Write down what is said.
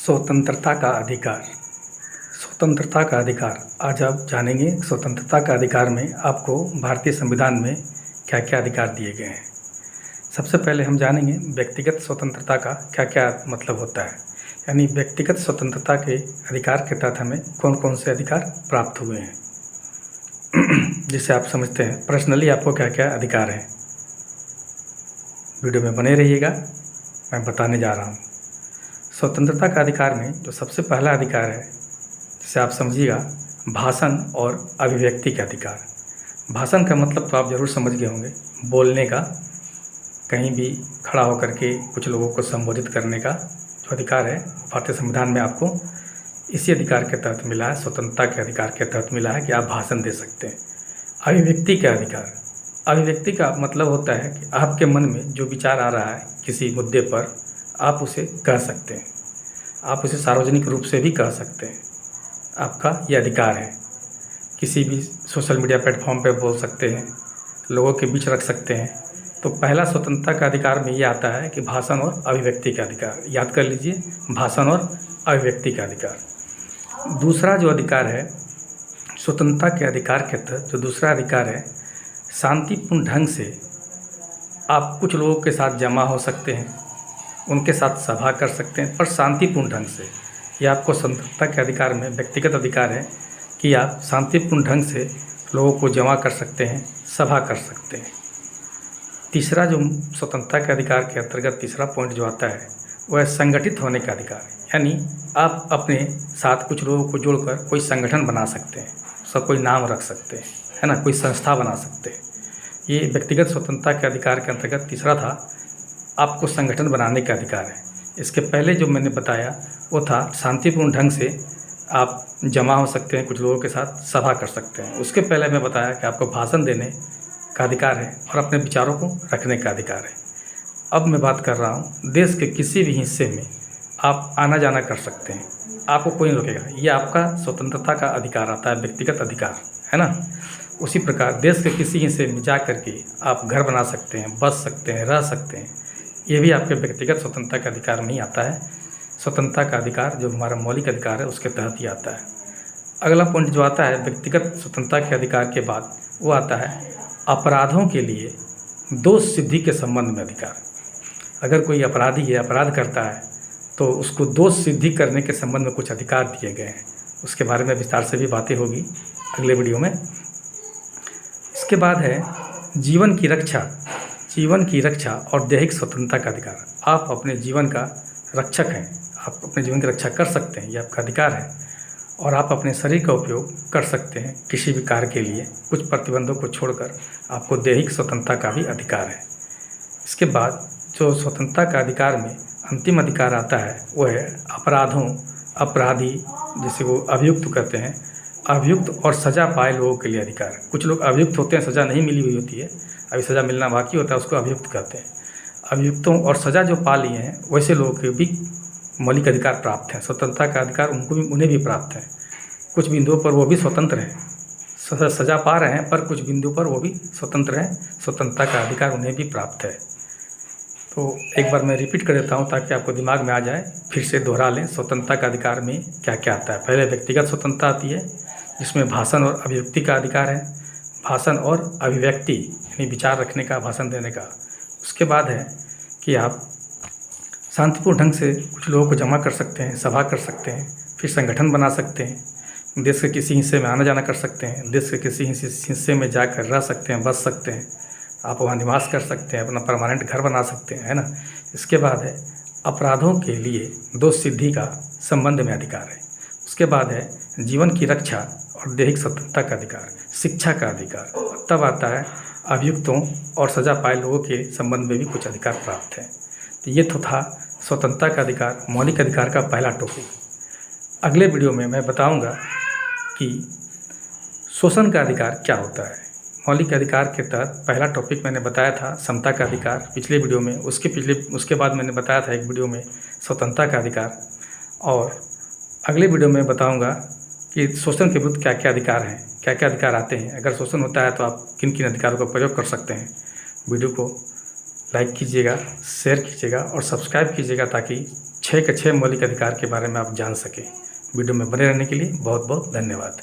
स्वतंत्रता का अधिकार। स्वतंत्रता का अधिकार आज आप जानेंगे। स्वतंत्रता का अधिकार में आपको भारतीय संविधान में क्या क्या अधिकार दिए गए हैं। सबसे पहले हम जानेंगे व्यक्तिगत स्वतंत्रता का क्या क्या मतलब होता है, यानी व्यक्तिगत स्वतंत्रता के अधिकार के तहत हमें कौन कौन से अधिकार प्राप्त हुए हैं जिससे आप समझते हैं पर्सनली आपको क्या क्या अधिकार हैं। वीडियो में बने रहिएगा, मैं बताने जा रहा हूँ। स्वतंत्रता का अधिकार में जो सबसे पहला अधिकार है, जिसे आप समझिएगा, भाषण और अभिव्यक्ति का अधिकार। भाषण का मतलब तो आप ज़रूर समझ गए होंगे, बोलने का, कहीं भी खड़ा होकर के कुछ लोगों को संबोधित करने का जो अधिकार है, भारतीय संविधान में आपको इसी अधिकार के तहत मिला है, स्वतंत्रता के अधिकार के तहत मिला है कि आप भाषण दे सकते हैं। अभिव्यक्ति का अधिकार। अभिव्यक्ति का मतलब होता है कि आपके मन में जो विचार आ रहा है किसी मुद्दे पर, आप उसे कह सकते हैं, आप उसे सार्वजनिक रूप से भी कह सकते हैं। आपका ये अधिकार है। किसी भी सोशल मीडिया प्लेटफॉर्म पर बोल सकते हैं, लोगों के बीच रख सकते हैं। तो पहला स्वतंत्रता का अधिकार में ये आता है कि भाषण और अभिव्यक्ति का अधिकार। याद कर लीजिए, भाषण और अभिव्यक्ति का अधिकार। दूसरा जो अधिकार है स्वतंत्रता के अधिकार के तहत, जो दूसरा अधिकार है, शांतिपूर्ण ढंग से आप कुछ लोगों के साथ जमा हो सकते हैं, उनके साथ सभा कर सकते हैं, पर शांतिपूर्ण ढंग से। यह आपको स्वतंत्रता के अधिकार में व्यक्तिगत अधिकार है कि आप शांतिपूर्ण ढंग से लोगों को जमा कर सकते हैं, सभा कर सकते हैं। तीसरा जो स्वतंत्रता के अधिकार के अंतर्गत तीसरा पॉइंट जो आता है, वह है संगठित होने का अधिकार। यानी आप अपने साथ कुछ लोगों को जोड़कर कोई संगठन बना सकते हैं, सब कोई नाम रख सकते हैं, है ना, कोई संस्था बना सकते हैं। ये व्यक्तिगत स्वतंत्रता के अधिकार के अंतर्गत तीसरा था, आपको संगठन बनाने का अधिकार है। इसके पहले जो मैंने बताया वो था शांतिपूर्ण ढंग से आप जमा हो सकते हैं, कुछ लोगों के साथ सभा कर सकते हैं। उसके पहले मैं बताया कि आपको भाषण देने का अधिकार है और अपने विचारों को रखने का अधिकार है। अब मैं बात कर रहा हूँ, देश के किसी भी हिस्से में आप आना जाना कर सकते हैं, आपको कोई नहीं रोकेगा। ये आपका स्वतंत्रता का अधिकार आता है, व्यक्तिगत अधिकार, है ना। उसी प्रकार देश के किसी हिस्से में जा कर के आप घर बना सकते हैं, बस सकते हैं, रह सकते हैं। ये भी आपके व्यक्तिगत स्वतंत्रता का अधिकार में ही आता है। स्वतंत्रता का अधिकार जो हमारा मौलिक अधिकार है, उसके तहत ही आता है। अगला पॉइंट जो आता है व्यक्तिगत स्वतंत्रता के अधिकार के बाद, वो आता है अपराधों के लिए दोष सिद्धि के संबंध में अधिकार। अगर कोई अपराधी है, अपराध करता है, तो उसको दोष सिद्धि करने के संबंध में कुछ अधिकार दिए गए हैं। उसके बारे में विस्तार से भी बातें होगी अगले वीडियो में। इसके बाद है जीवन की रक्षा। जीवन की रक्षा और दैहिक स्वतंत्रता का अधिकार। आप अपने जीवन का रक्षक हैं, आप अपने जीवन की रक्षा कर सकते हैं, ये आपका अधिकार है। और आप अपने शरीर का उपयोग कर सकते हैं किसी भी कार्य के लिए, कुछ प्रतिबंधों को छोड़कर। आपको दैहिक स्वतंत्रता का भी अधिकार है। इसके बाद जो स्वतंत्रता का अधिकार में अंतिम अधिकार आता है, वो है अपराधों, अपराधी जिसे वो अभियुक्त कहते हैं, अभियुक्त और सज़ा पाए लोगों के लिए अधिकार। कुछ लोग अभियुक्त होते हैं, सज़ा नहीं मिली हुई होती है, अभी सज़ा मिलना बाकी होता है, उसको अभियुक्त कहते हैं। अभियुक्तों और सज़ा जो पा लिए हैं, वैसे लोगों के भी मौलिक अधिकार प्राप्त हैं। स्वतंत्रता का अधिकार उन्हें भी प्राप्त है। कुछ बिंदुओं पर वो भी स्वतंत्र हैं, सज़ा पा रहे हैं, पर कुछ बिंदु पर वो भी स्वतंत्र हैं। स्वतंत्रता का अधिकार उन्हें भी प्राप्त है। तो एक बार मैं रिपीट कर देता हूँ ताकि आपको दिमाग में आ जाए, फिर से दोहरा लें। स्वतंत्रता का अधिकार में क्या क्या आता है। पहले व्यक्तिगत स्वतंत्रता आती है, जिसमें भाषण और अभिव्यक्ति का अधिकार है। भाषण और अभिव्यक्ति यानी विचार रखने का, भाषण देने का। उसके बाद है कि आप शांतिपूर्ण ढंग से कुछ लोगों को जमा कर सकते हैं, सभा कर सकते हैं, फिर संगठन बना सकते हैं, देश के किसी हिस्से में आना जाना कर सकते हैं, देश के किसी हिस्से में जाकर रह सकते हैं, बस सकते हैं, आप वहाँ निवास कर सकते हैं, अपना परमानेंट घर बना सकते हैं, है ना। इसके बाद है अपराधों के लिए दोष सिद्धि का संबंध में अधिकार है। उसके बाद है जीवन की रक्षा और दैहिक स्वतंत्रता का अधिकार, शिक्षा का अधिकार। तब आता है अभियुक्तों और सज़ा पाए लोगों के संबंध में भी कुछ अधिकार प्राप्त है। तो ये तो था स्वतंत्रता का अधिकार, मौलिक अधिकार का पहला टॉपिक। अगले वीडियो में मैं बताऊंगा कि शोषण का अधिकार क्या होता है। मौलिक अधिकार के तहत पहला टॉपिक मैंने बताया था समता का अधिकार पिछले वीडियो में। उसके बाद मैंने बताया था एक वीडियो में स्वतंत्रता का अधिकार। और अगले वीडियो में बताऊंगा कि शोषण के विरुद्ध क्या क्या अधिकार हैं, क्या क्या अधिकार आते हैं। अगर शोषण होता है तो आप किन किन अधिकारों का प्रयोग कर सकते हैं। वीडियो को लाइक कीजिएगा, शेयर कीजिएगा और सब्सक्राइब कीजिएगा ताकि 6 6 के 6 मौलिक अधिकार के बारे में आप जान सकें। वीडियो में बने रहने के लिए बहुत बहुत धन्यवाद।